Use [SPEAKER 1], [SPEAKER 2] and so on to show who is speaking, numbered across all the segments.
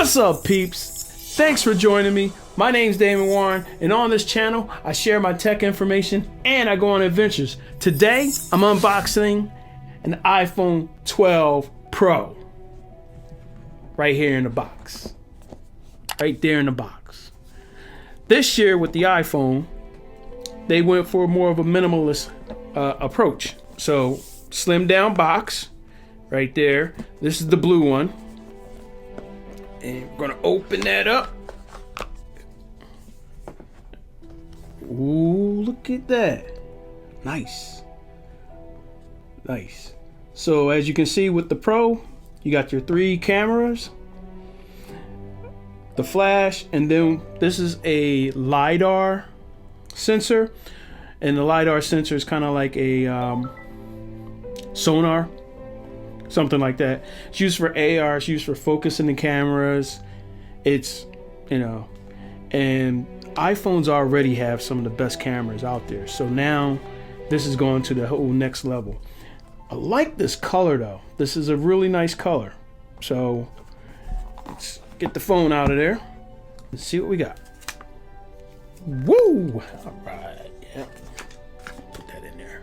[SPEAKER 1] What's up, peeps? Thanks for joining me. My name's Damon Warren, and on this channel, I share my tech information and I go on adventures. Today, I'm unboxing an iPhone 12 Pro. Right here in the box. Right there in the box. This year with the iPhone, they went for more of a minimalist approach. So, slim down box, right there. This is the blue one. And we're gonna open that up. Ooh, look at that. Nice. Nice. So as you can see with the Pro, you got your 3 cameras, the flash, and then this is a LiDAR sensor. And the LiDAR sensor is kind of like a sonar. Something like that. It's used for AR, it's used for focusing the cameras. It's, and iPhones already have some of the best cameras out there. So now this is going to the whole next level. I like this color though. This is a really nice color. So let's get the phone out of there and see what we got. Woo! All right, yeah. Put that in there.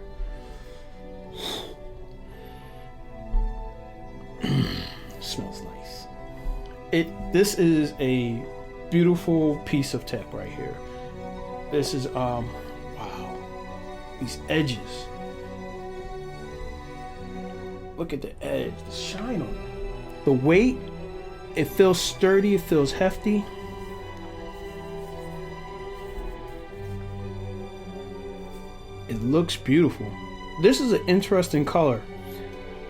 [SPEAKER 1] Smells nice. This is a beautiful piece of tech right here. This is wow. These edges. Look at the edge, the shine on it. The weight, it feels sturdy, it feels hefty. It looks beautiful. This is an interesting color.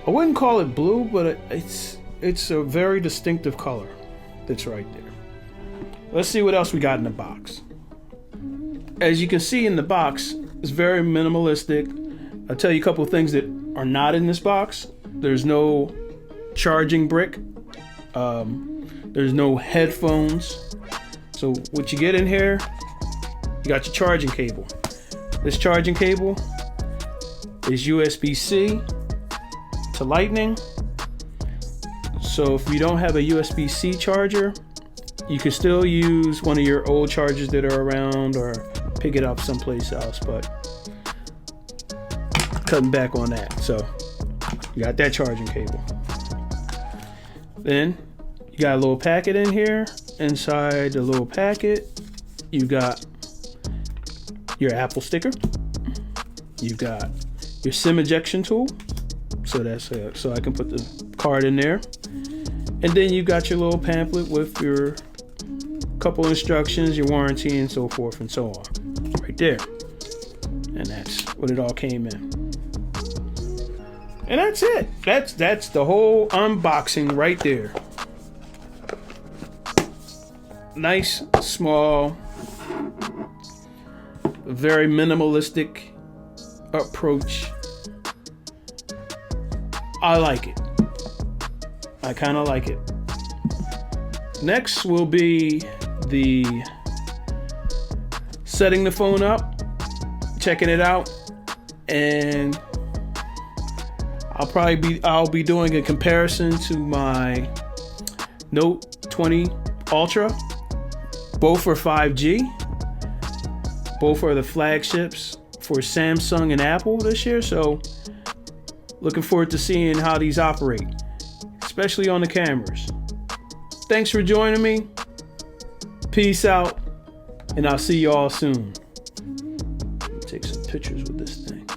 [SPEAKER 1] I wouldn't call it blue, but it's a very distinctive color that's right there. Let's see what else we got in the box. As you can see in the box, it's very minimalistic. I'll tell you a couple of things that are not in this box. There's no charging brick. There's no headphones. So what you get in here, you got your charging cable. This charging cable is USB-C to Lightning. So if you don't have a USB-C charger, you can still use one of your old chargers that are around or pick it up someplace else, but cutting back on that. So you got that charging cable. Then you got a little packet in here. Inside the little packet, you got your Apple sticker. You got your SIM ejection tool. So that's so I can put the card in there. And then you got your little pamphlet with your couple instructions, your warranty, and so forth and so on. Right there. And that's what it all came in. And that's it. That's the whole unboxing right there. Nice, small, very minimalistic approach. I like it. I kind of like it. Next will be the setting the phone up, checking it out, and I'll be doing a comparison to my Note 20 Ultra. Both are 5G. Both are the flagships for Samsung and Apple this year. So looking forward to seeing how these operate, especially on the cameras. Thanks for joining me. Peace out, and I'll see you all soon. Take some pictures with this thing.